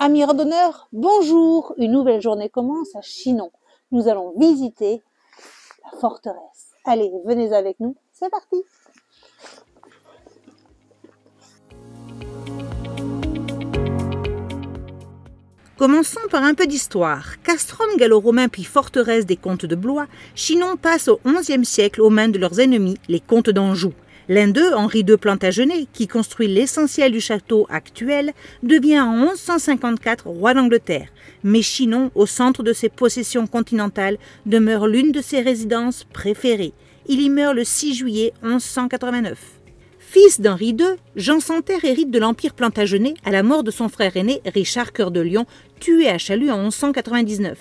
Amis randonneurs, bonjour! Une nouvelle journée commence à Chinon. Nous allons visiter la forteresse. Allez, venez avec nous, c'est parti! Commençons par un peu d'histoire. Castrum gallo-romain puis forteresse des comtes de Blois, Chinon passe au XIe siècle aux mains de leurs ennemis, les comtes d'Anjou. L'un d'eux, Henri II Plantagenet, qui construit l'essentiel du château actuel, devient en 1154 roi d'Angleterre. Mais Chinon, au centre de ses possessions continentales, demeure l'une de ses résidences préférées. Il y meurt le 6 juillet 1189. Fils d'Henri II, Jean Santerre hérite de l'empire Plantagenet à la mort de son frère aîné Richard Cœur de Lion, tué à Chalut en 1199.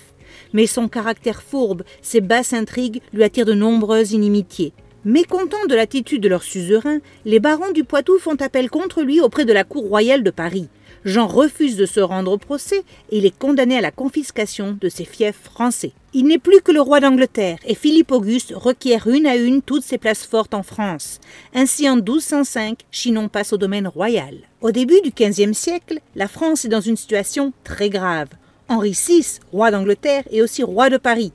Mais son caractère fourbe, ses basses intrigues lui attirent de nombreuses inimitiés. Mécontents de l'attitude de leur suzerain, les barons du Poitou font appel contre lui auprès de la cour royale de Paris. Jean refuse de se rendre au procès et il est condamné à la confiscation de ses fiefs français. Il n'est plus que le roi d'Angleterre et Philippe Auguste requiert une à une toutes ses places fortes en France. Ainsi, en 1205, Chinon passe au domaine royal. Au début du XVe siècle, la France est dans une situation très grave. Henri VI, roi d'Angleterre, est aussi roi de Paris.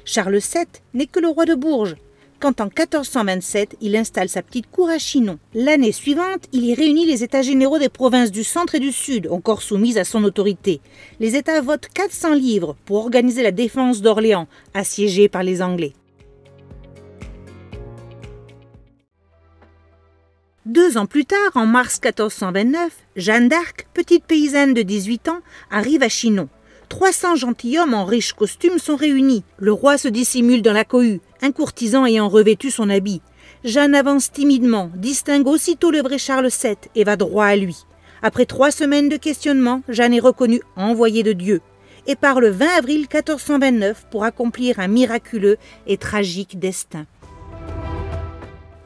Charles VII n'est que le roi de Bourges. Quand en 1427, il installe sa petite cour à Chinon. L'année suivante, il y réunit les États généraux des provinces du centre et du sud, encore soumises à son autorité. Les États votent 400 livres pour organiser la défense d'Orléans, assiégée par les Anglais. 2 ans plus tard, en mars 1429, Jeanne d'Arc, petite paysanne de 18 ans, arrive à Chinon. 300 gentilshommes en riches costumes sont réunis. Le roi se dissimule dans la cohue, un courtisan ayant revêtu son habit. Jeanne avance timidement, distingue aussitôt le vrai Charles VII et va droit à lui. Après 3 semaines de questionnement, Jeanne est reconnue envoyée de Dieu et part le 20 avril 1429 pour accomplir un miraculeux et tragique destin.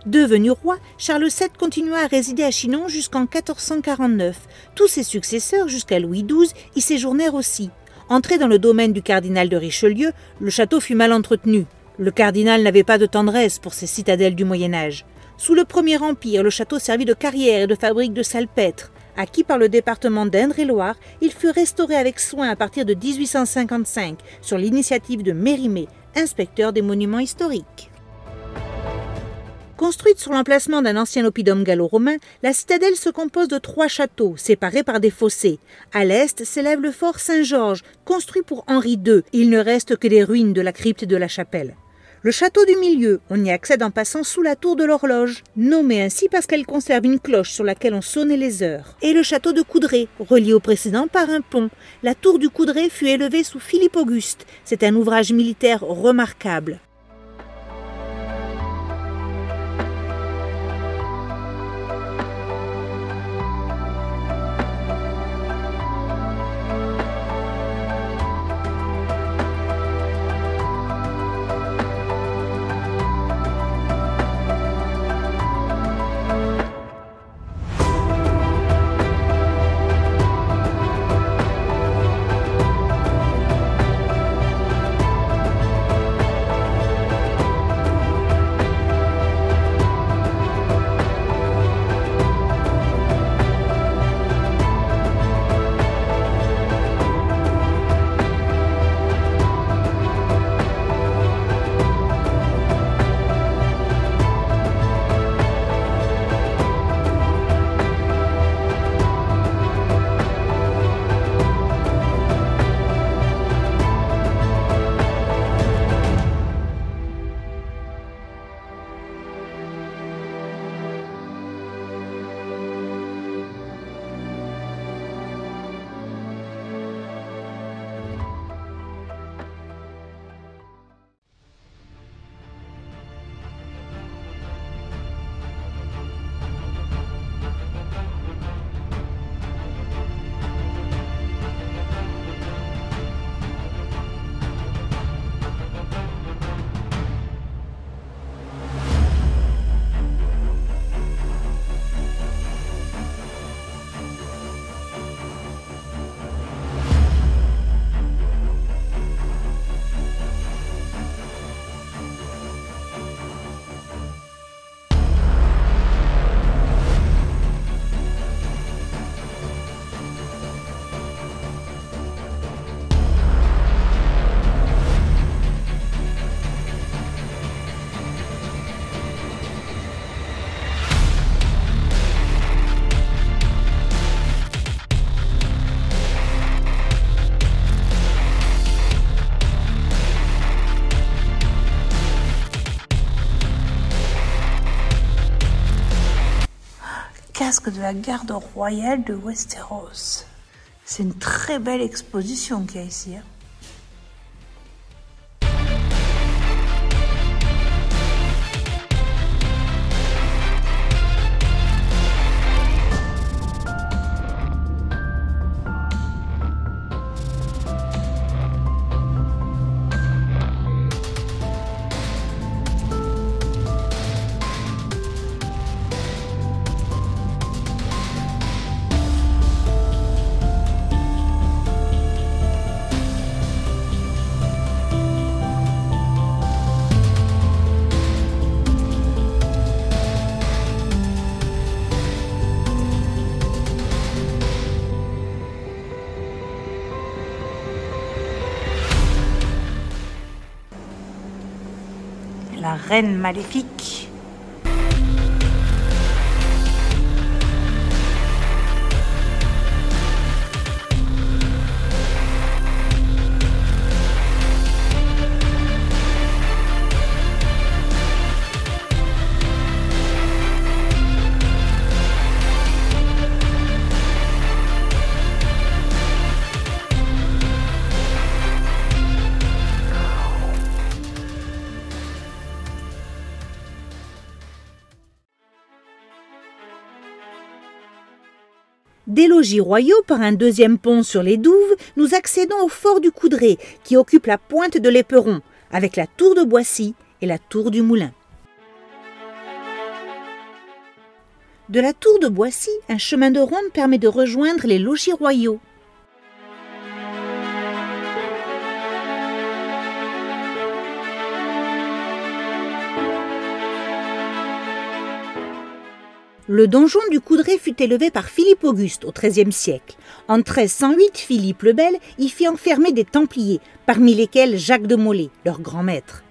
Devenu roi, Charles VII continua à résider à Chinon jusqu'en 1449. Tous ses successeurs, jusqu'à Louis XII, y séjournèrent aussi. Entré dans le domaine du cardinal de Richelieu, le château fut mal entretenu. Le cardinal n'avait pas de tendresse pour ces citadelles du Moyen-Âge. Sous le Premier Empire, le château servit de carrière et de fabrique de salpêtre. Acquis par le département d'Indre-et-Loire, il fut restauré avec soin à partir de 1855, sur l'initiative de Mérimée, inspecteur des monuments historiques. Construite sur l'emplacement d'un ancien oppidum gallo-romain, la citadelle se compose de 3 châteaux, séparés par des fossés. À l'est s'élève le fort Saint-Georges, construit pour Henri II. Il ne reste que les ruines de la crypte de la chapelle. Le château du milieu, on y accède en passant sous la tour de l'horloge, nommée ainsi parce qu'elle conserve une cloche sur laquelle on sonnait les heures. Et le château de Coudray, relié au précédent par un pont. La tour du Coudray fut élevée sous Philippe Auguste. C'est un ouvrage militaire remarquable. frasques de la garde royale de Westeros. C'est une très belle exposition qu'il y a ici. La reine maléfique. Des logis royaux par un deuxième pont sur les Douves, nous accédons au fort du Coudray, qui occupe la pointe de l'Éperon, avec la tour de Boissy et la tour du Moulin. De la tour de Boissy, un chemin de ronde permet de rejoindre les logis royaux. Le donjon du Coudray fut élevé par Philippe Auguste au XIIIe siècle. En 1308, Philippe le Bel y fit enfermer des Templiers, parmi lesquels Jacques de Molay, leur grand maître.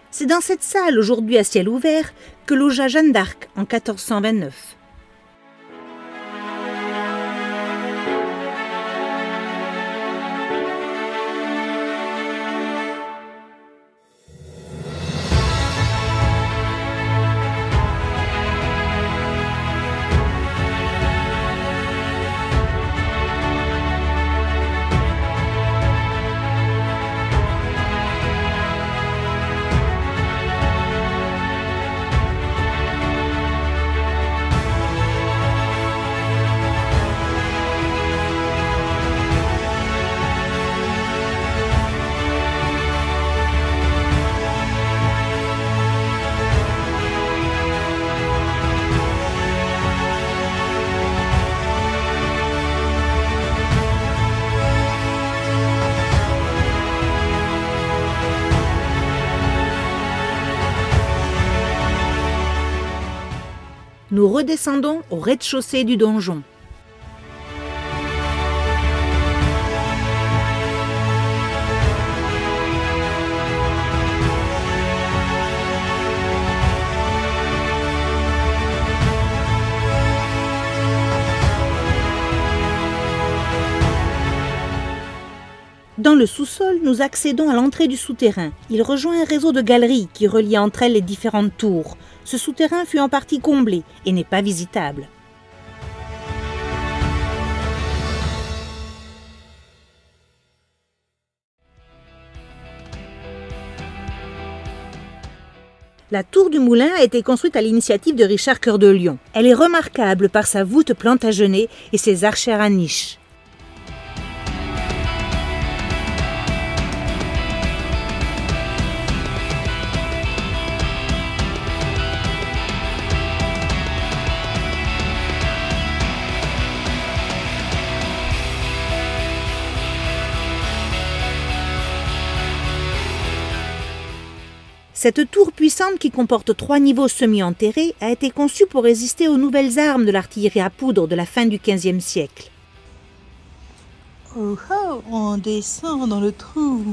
C'est dans cette salle, aujourd'hui à ciel ouvert, que logea Jeanne d'Arc en 1429. Nous redescendons au rez-de-chaussée du donjon. Dans le sous-sol, nous accédons à l'entrée du souterrain. Il rejoint un réseau de galeries qui relie entre elles les différentes tours. Ce souterrain fut en partie comblé et n'est pas visitable. La tour du Moulin a été construite à l'initiative de Richard Cœur de Lion. Elle est remarquable par sa voûte plantagenée et ses archères à niches. Cette tour puissante qui comporte 3 niveaux semi-enterrés a été conçue pour résister aux nouvelles armes de l'artillerie à poudre de la fin du XVe siècle. Oh oh, on descend dans le trou.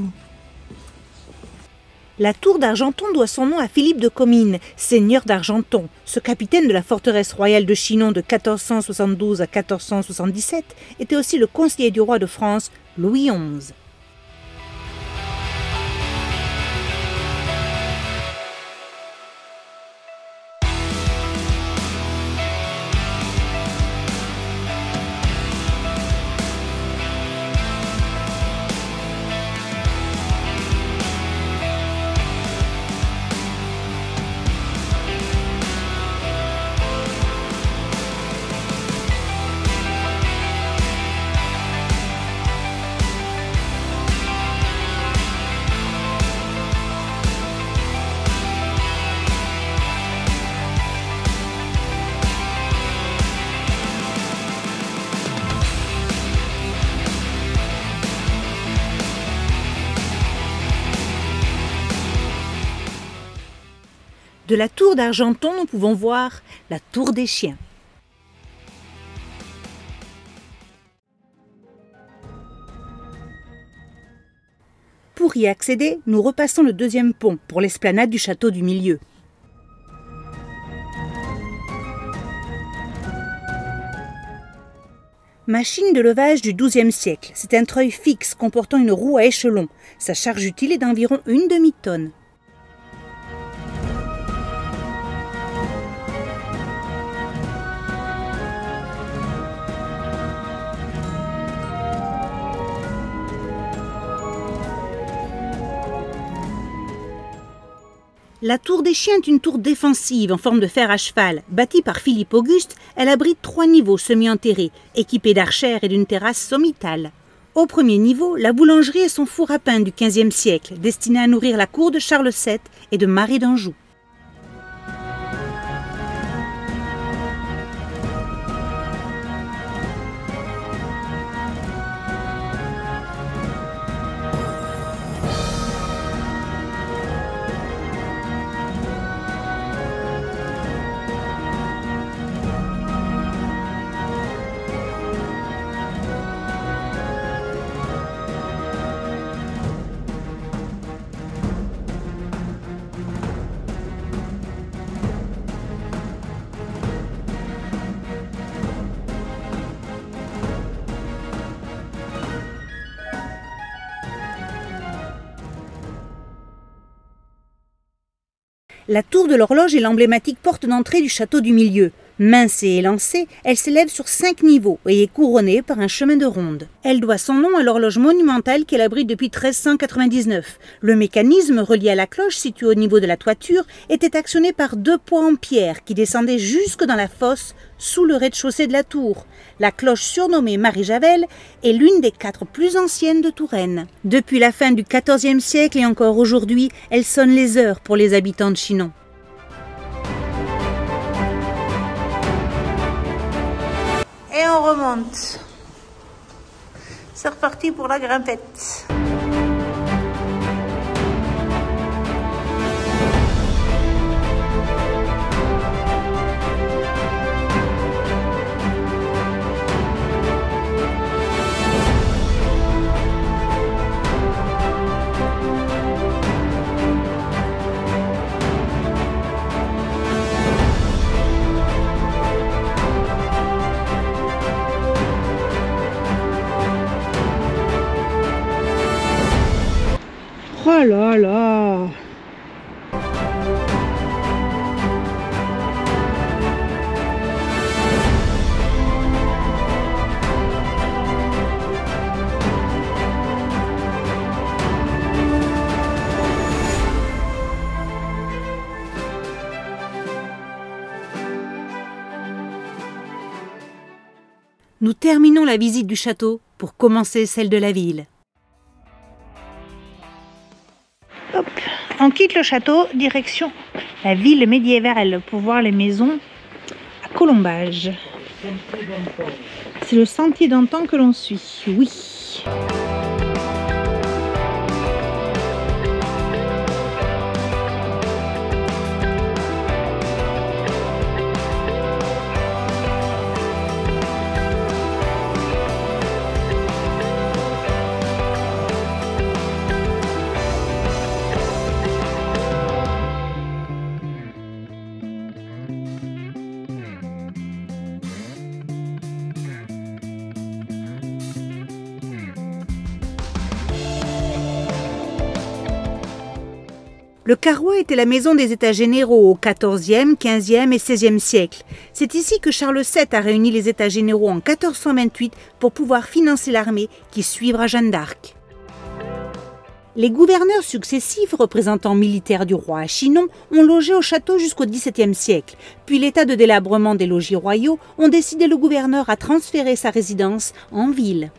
La tour d'Argenton doit son nom à Philippe de Comines, seigneur d'Argenton. Ce capitaine de la forteresse royale de Chinon de 1472 à 1477 était aussi le conseiller du roi de France, Louis XI. De la tour d'Argenton, nous pouvons voir la tour des chiens. Pour y accéder, nous repassons le deuxième pont pour l'esplanade du château du Milieu. Machine de levage du XIIe siècle. C'est un treuil fixe comportant une roue à échelon. Sa charge utile est d'environ une demi-tonne. La tour des chiens est une tour défensive en forme de fer à cheval. Bâtie par Philippe Auguste, elle abrite 3 niveaux semi-enterrés, équipés d'archères et d'une terrasse sommitale. Au premier niveau, la boulangerie et son four à pain du XVe siècle, destiné à nourrir la cour de Charles VII et de Marie d'Anjou. La tour de l'horloge est l'emblématique porte d'entrée du château du Milieu. Mince et élancée, elle s'élève sur 5 niveaux et est couronnée par un chemin de ronde. Elle doit son nom à l'horloge monumentale qu'elle abrite depuis 1399. Le mécanisme relié à la cloche située au niveau de la toiture était actionné par 2 poids en pierre qui descendaient jusque dans la fosse sous le rez-de-chaussée de la tour. La cloche surnommée Marie-Javel est l'une des 4 plus anciennes de Touraine. Depuis la fin du XIVe siècle et encore aujourd'hui, elle sonne les heures pour les habitants de Chinon. Et on remonte. C'est reparti pour la grimpette. Oh là là! Nous terminons la visite du château pour commencer celle de la ville. Hop. On quitte le château, direction la ville médiévale pour voir les maisons à colombage. C'est le sentier d'antan que l'on suit, oui. Le carrois était la maison des États généraux au XIVe, XVe et XVIe siècle. C'est ici que Charles VII a réuni les États généraux en 1428 pour pouvoir financer l'armée qui suivra Jeanne d'Arc. Les gouverneurs successifs, représentants militaires du roi à Chinon, ont logé au château jusqu'au XVIIe siècle. Puis l'état de délabrement des logis royaux ont décidé le gouverneur à transférer sa résidence en ville.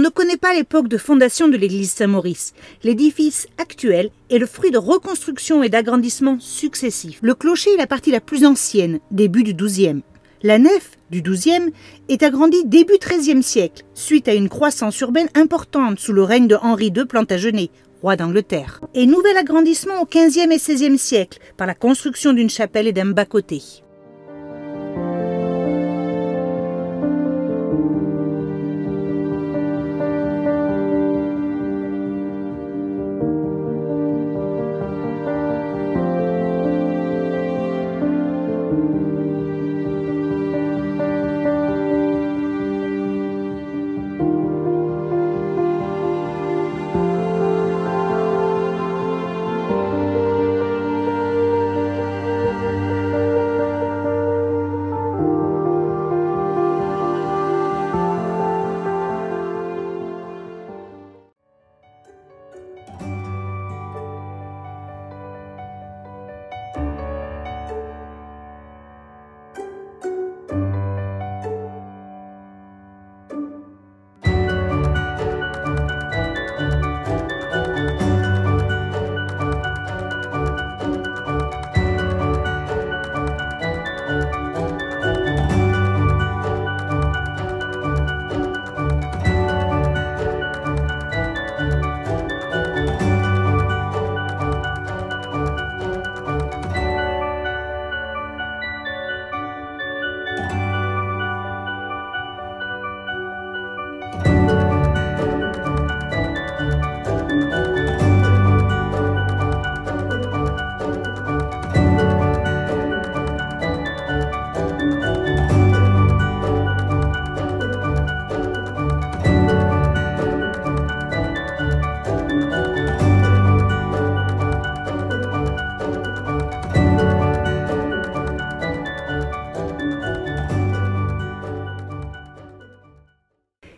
on ne connaît pas l'époque de fondation de l'église Saint-Maurice. L'édifice actuel est le fruit de reconstructions et d'agrandissements successifs. Le clocher est la partie la plus ancienne, début du XIIe. La nef, du XIIe, est agrandie début XIIIe siècle, suite à une croissance urbaine importante sous le règne de Henri II Plantagenet, roi d'Angleterre. Et nouvel agrandissement au XVe et XVIe siècle, par la construction d'une chapelle et d'un bas-côté.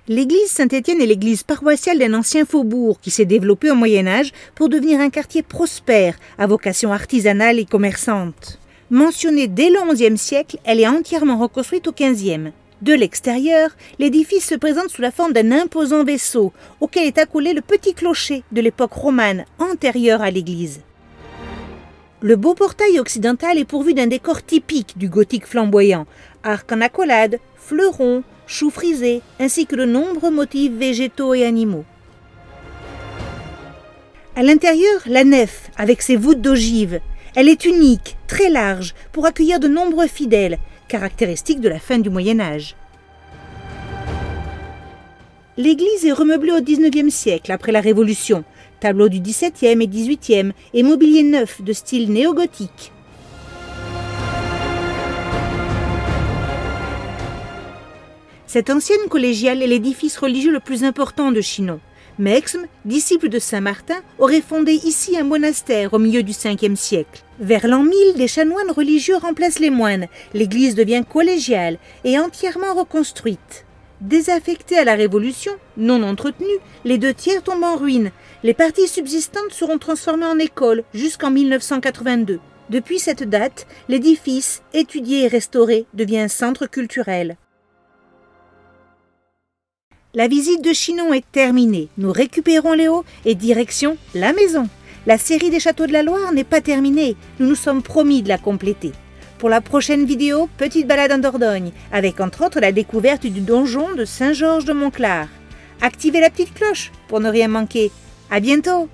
L'église Saint-Étienne est l'église paroissiale d'un ancien faubourg qui s'est développé au Moyen-Âge pour devenir un quartier prospère, à vocation artisanale et commerçante. Mentionnée dès le XIe siècle, elle est entièrement reconstruite au XVe. De l'extérieur, l'édifice se présente sous la forme d'un imposant vaisseau, auquel est accolé le petit clocher de l'époque romane, antérieure à l'église. Le beau portail occidental est pourvu d'un décor typique du gothique flamboyant, arcs en accolade, fleurons, choux frisés, ainsi que de nombreux motifs végétaux et animaux. À l'intérieur, la nef, avec ses voûtes d'ogive. Elle est unique, très large, pour accueillir de nombreux fidèles, caractéristique de la fin du Moyen-Âge. L'église est remeublée au XIXe siècle, après la Révolution. Tableaux du XVIIe et XVIIIe et mobilier neuf de style néo-gothique. Cette ancienne collégiale est l'édifice religieux le plus important de Chinon. Mexme, disciple de Saint-Martin, aurait fondé ici un monastère au milieu du Ve siècle. Vers l'an 1000, des chanoines religieux remplacent les moines. L'église devient collégiale et entièrement reconstruite. Désaffectée à la Révolution, non entretenue, les 2/3 tombent en ruine. Les parties subsistantes seront transformées en école jusqu'en 1982. Depuis cette date, l'édifice, étudié et restauré, devient un centre culturel. La visite de Chinon est terminée. Nous récupérons Léo et direction la maison. La série des châteaux de la Loire n'est pas terminée. Nous nous sommes promis de la compléter. Pour la prochaine vidéo, petite balade en Dordogne, avec entre autres la découverte du donjon de Saint-Georges de Montclar. Activez la petite cloche pour ne rien manquer. À bientôt!